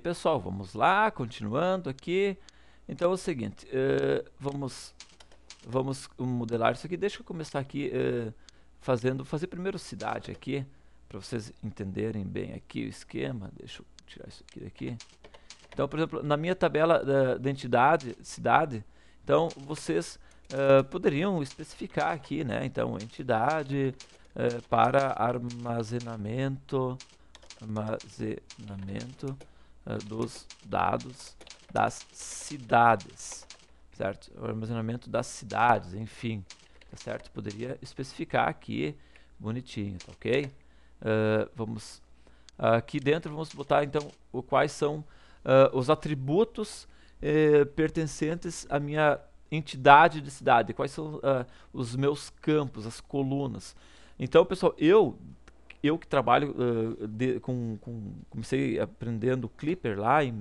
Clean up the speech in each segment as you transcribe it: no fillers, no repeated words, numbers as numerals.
Pessoal, vamos lá, continuando aqui. Então é o seguinte, vamos modelar isso aqui. Deixa eu começar aqui fazer primeiro cidade aqui, para vocês entenderem bem aqui o esquema. Deixa eu tirar isso aqui daqui. Então, por exemplo, na minha tabela da entidade, cidade, então vocês poderiam especificar aqui, né? Então, entidade para armazenamento dos dados das cidades, certo? O armazenamento das cidades, enfim, tá certo? Poderia especificar aqui, bonitinho, tá ok? Vamos aqui dentro, vamos botar então quais são os atributos pertencentes à minha entidade de cidade, quais são os meus campos, as colunas. Então, pessoal, eu que trabalho comecei aprendendo Clipper lá em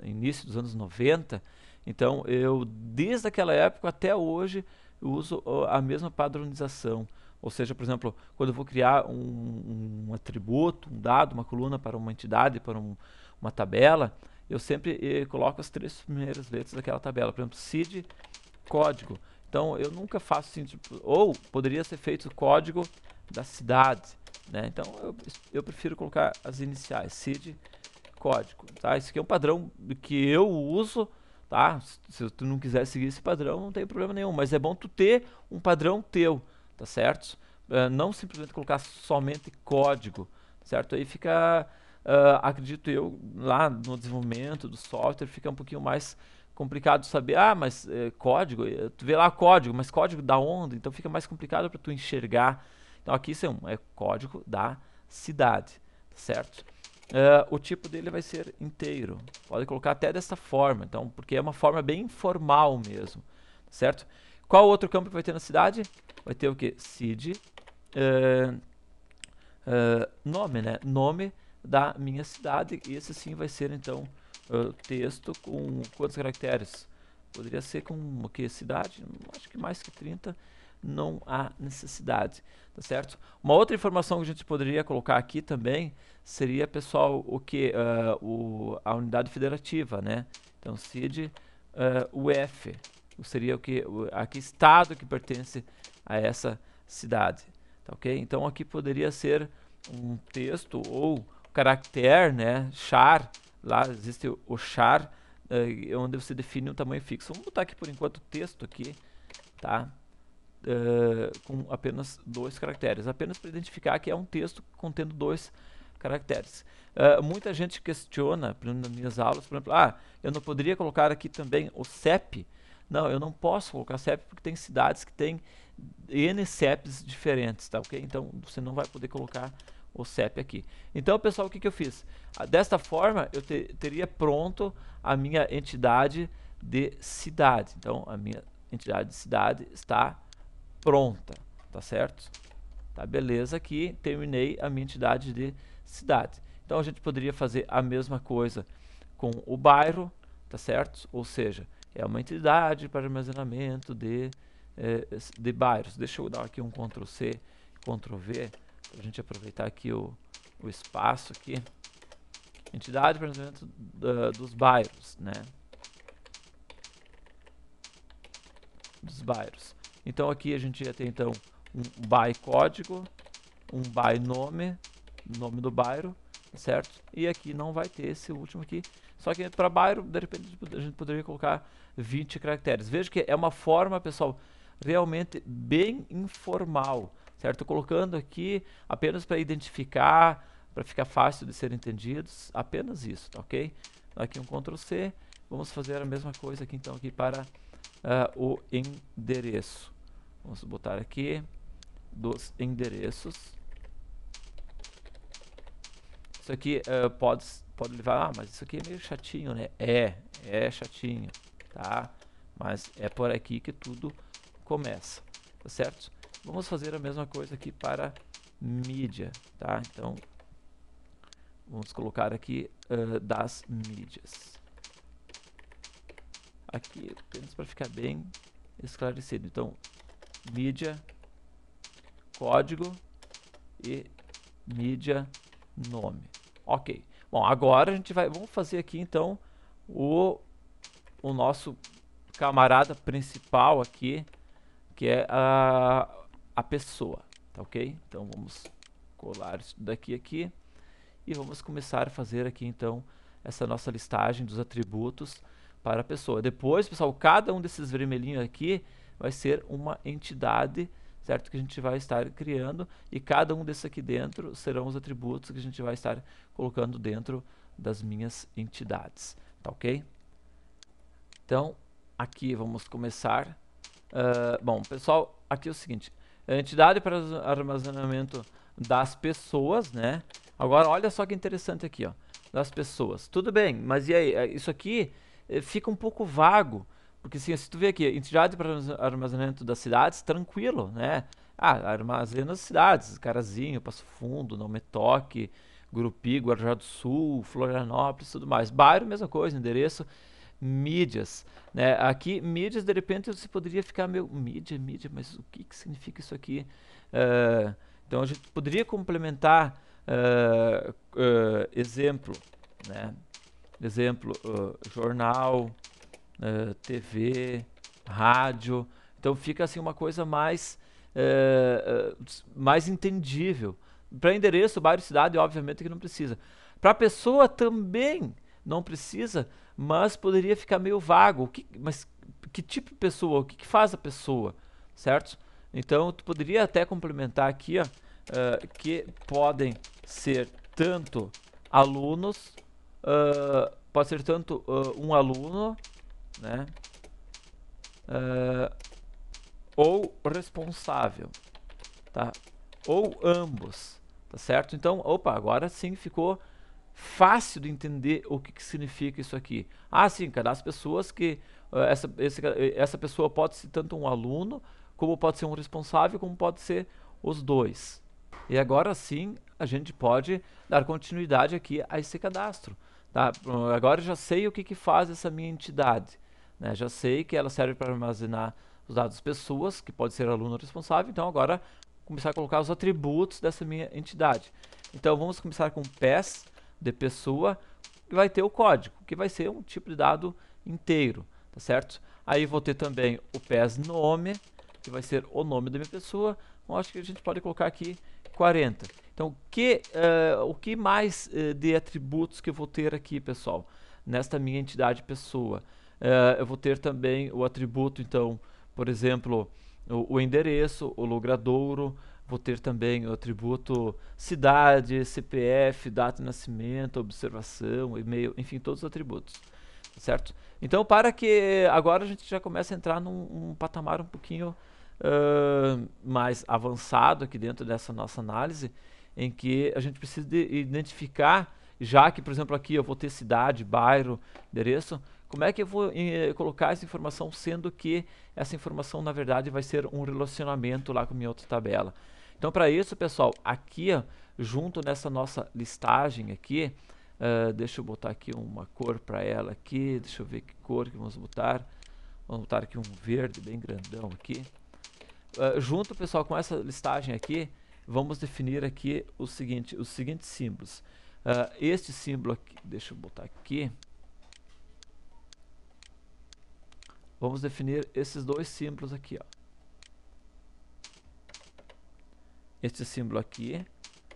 início dos anos 90. Então eu desde aquela época até hoje eu uso a mesma padronização. Ou seja, por exemplo, quando eu vou criar um atributo, um dado, uma coluna para uma entidade, para uma tabela, eu sempre coloco as 3 primeiras letras daquela tabela. Por exemplo, seed código. Então eu nunca faço assim, tipo, ou poderia ser feito o código da cidade, né? Então eu prefiro colocar as iniciais, seed código, tá? Esse aqui é um padrão que eu uso, tá? Se tu não quiser seguir esse padrão, não tem problema nenhum, mas é bom tu ter um padrão teu, tá certo? Não simplesmente colocar somente código, certo? Aí fica, acredito eu, lá no desenvolvimento do software, fica um pouquinho mais complicado saber, mas código, tu vê lá código, mas código da onde? Então fica mais complicado para tu enxergar. Então aqui isso é código da cidade, certo? O tipo dele vai ser inteiro. Pode colocar até dessa forma, então, porque é uma forma bem informal mesmo, certo? Qual outro campo que vai ter na cidade? Vai ter o que? Seed, nome, né? Nome da minha cidade. E esse sim vai ser então texto com quantos caracteres? Poderia ser com o que? Cidade? Acho que mais que 30 não há necessidade, tá certo? Uma outra informação que a gente poderia colocar aqui também seria, pessoal, o que? A unidade federativa, né? Então, CID UF, seria o que? A que estado que pertence a essa cidade, tá ok? Então, aqui poderia ser um texto ou caractere, né? Char, lá existe o char, onde você define um tamanho fixo. Vamos botar aqui por enquanto texto aqui, tá? Com apenas 2 caracteres, apenas para identificar que é um texto contendo 2 caracteres. Muita gente questiona, por exemplo, nas minhas aulas, por exemplo, eu não poderia colocar aqui também o CEP? Não, eu não posso colocar CEP porque tem cidades que têm N CEPs diferentes, tá ok? Então você não vai poder colocar o CEP aqui. Então, pessoal, o que eu fiz? Desta forma, eu teria pronto a minha entidade de cidade. Então, a minha entidade de cidade está pronta, tá certo? Tá, beleza, aqui terminei a minha entidade de cidade. Então a gente poderia fazer a mesma coisa com o bairro, tá certo? Ou seja, é uma entidade para armazenamento de bairros. Deixa eu dar aqui um Ctrl C, Ctrl V, para a gente aproveitar aqui o espaço aqui. Entidade para armazenamento dos bairros, né? Dos bairros. Então aqui a gente ia ter então um by código, um by nome, nome do bairro, certo? E aqui não vai ter esse último aqui. Só que para bairro, de repente a gente poderia colocar 20 caracteres. Veja que é uma forma, pessoal, realmente bem informal, certo? Tô colocando aqui apenas para identificar, para ficar fácil de ser entendidos, apenas isso, tá ok? Aqui um Ctrl C. Vamos fazer a mesma coisa aqui então aqui para o endereço. Vamos botar aqui dos endereços. Isso aqui pode levar, mas isso aqui é meio chatinho, né? É chatinho, tá? Mas é por aqui que tudo começa, tá certo? Vamos fazer a mesma coisa aqui para mídia, tá? Então, vamos colocar aqui das mídias. Aqui, apenas para ficar bem esclarecido. Então, mídia, código e mídia, nome. Ok. Bom, agora a gente vamos fazer aqui então o nosso camarada principal aqui, que é a pessoa, tá ok? Então vamos colar isso daqui aqui e vamos começar a fazer aqui então essa nossa listagem dos atributos para a pessoa. Depois, pessoal, cada um desses vermelhinhos aqui vai ser uma entidade, certo? Que a gente vai estar criando, e cada um desses aqui dentro serão os atributos que a gente vai estar colocando dentro das minhas entidades, tá ok? Então, aqui vamos começar. Bom, pessoal, aqui é o seguinte, a entidade para armazenamento das pessoas, né? Agora, olha só que interessante aqui, ó, das pessoas. Tudo bem, mas e aí? Isso aqui fica um pouco vago, porque assim, se tu vê aqui, entidade para armazenamento das cidades, tranquilo, né? Ah, armazena as cidades, Carazinho, Passo Fundo, Não Me Toque, Gurupi, Guarujá do Sul, Florianópolis, tudo mais. Bairro, mesma coisa, endereço. Mídias, né? Aqui, mídias, de repente, você poderia ficar meio... Mídia, mas o que significa isso aqui? Então, a gente poderia complementar exemplo, né? Exemplo, jornal, TV, rádio. Então, fica assim uma coisa mais entendível. Para endereço, bairro, cidade, obviamente que não precisa. Para pessoa também não precisa, mas poderia ficar meio vago. Mas que tipo de pessoa? O que faz a pessoa? Certo? Então, tu poderia até complementar aqui, ó, que podem ser tanto alunos, pode ser tanto um aluno, né? Ou responsável, tá? Ou ambos, tá certo? Então, opa, agora sim ficou fácil de entender o que significa isso aqui. Ah, sim, cadastra pessoas que essa pessoa pode ser tanto um aluno, como pode ser um responsável, como pode ser os dois. E agora sim, a gente pode dar continuidade aqui a esse cadastro. Tá? Agora eu já sei o que faz essa minha entidade. Né? Já sei que ela serve para armazenar os dados das pessoas, que pode ser aluno ou responsável. Então agora começar a colocar os atributos dessa minha entidade. Então vamos começar com PES de pessoa, e vai ter o código, que vai ser um tipo de dado inteiro, tá certo? Aí vou ter também o PES nome, que vai ser o nome da minha pessoa. Eu acho que a gente pode colocar aqui 40. Então, o que mais de atributos que eu vou ter aqui, pessoal, nesta minha entidade pessoa? Eu vou ter também o atributo, então, por exemplo, o endereço, o logradouro. Vou ter também o atributo cidade, CPF, data de nascimento, observação, e-mail, enfim, todos os atributos, certo? Então, para que agora a gente já comece a entrar num patamar um pouquinho mais avançado aqui dentro dessa nossa análise, em que a gente precisa identificar, já que, por exemplo, aqui eu vou ter cidade, bairro, endereço, como é que eu vou colocar essa informação, sendo que essa informação, na verdade, vai ser um relacionamento lá com a minha outra tabela. Então, para isso, pessoal, aqui, ó, junto nessa nossa listagem aqui, deixa eu botar aqui uma cor para ela aqui, deixa eu ver que cor que vamos botar. Vamos botar aqui um verde bem grandão aqui. Junto, pessoal, com essa listagem aqui, vamos definir aqui os seguintes símbolos. Este símbolo aqui, deixa eu botar aqui. Vamos definir esses dois símbolos aqui, ó. Este símbolo aqui,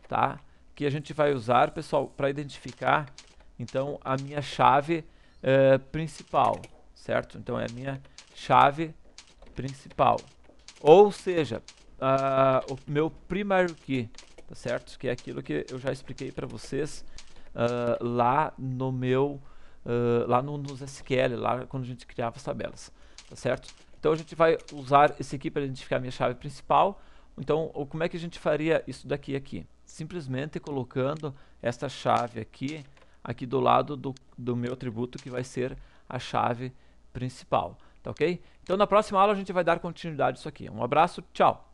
tá? Que a gente vai usar, pessoal, para identificar, então, a minha chave principal, certo? Então, é a minha chave principal. Ou seja, o meu primary key, tá certo? Que é aquilo que eu já expliquei para vocês lá no meu, nos SQL, lá quando a gente criava as tabelas, tá certo? Então, a gente vai usar esse aqui para identificar a minha chave principal. Então, como é que a gente faria isso daqui aqui? Simplesmente colocando esta chave aqui do lado do meu atributo, que vai ser a chave principal, tá ok? Então, na próxima aula a gente vai dar continuidade a isso aqui. Um abraço, tchau!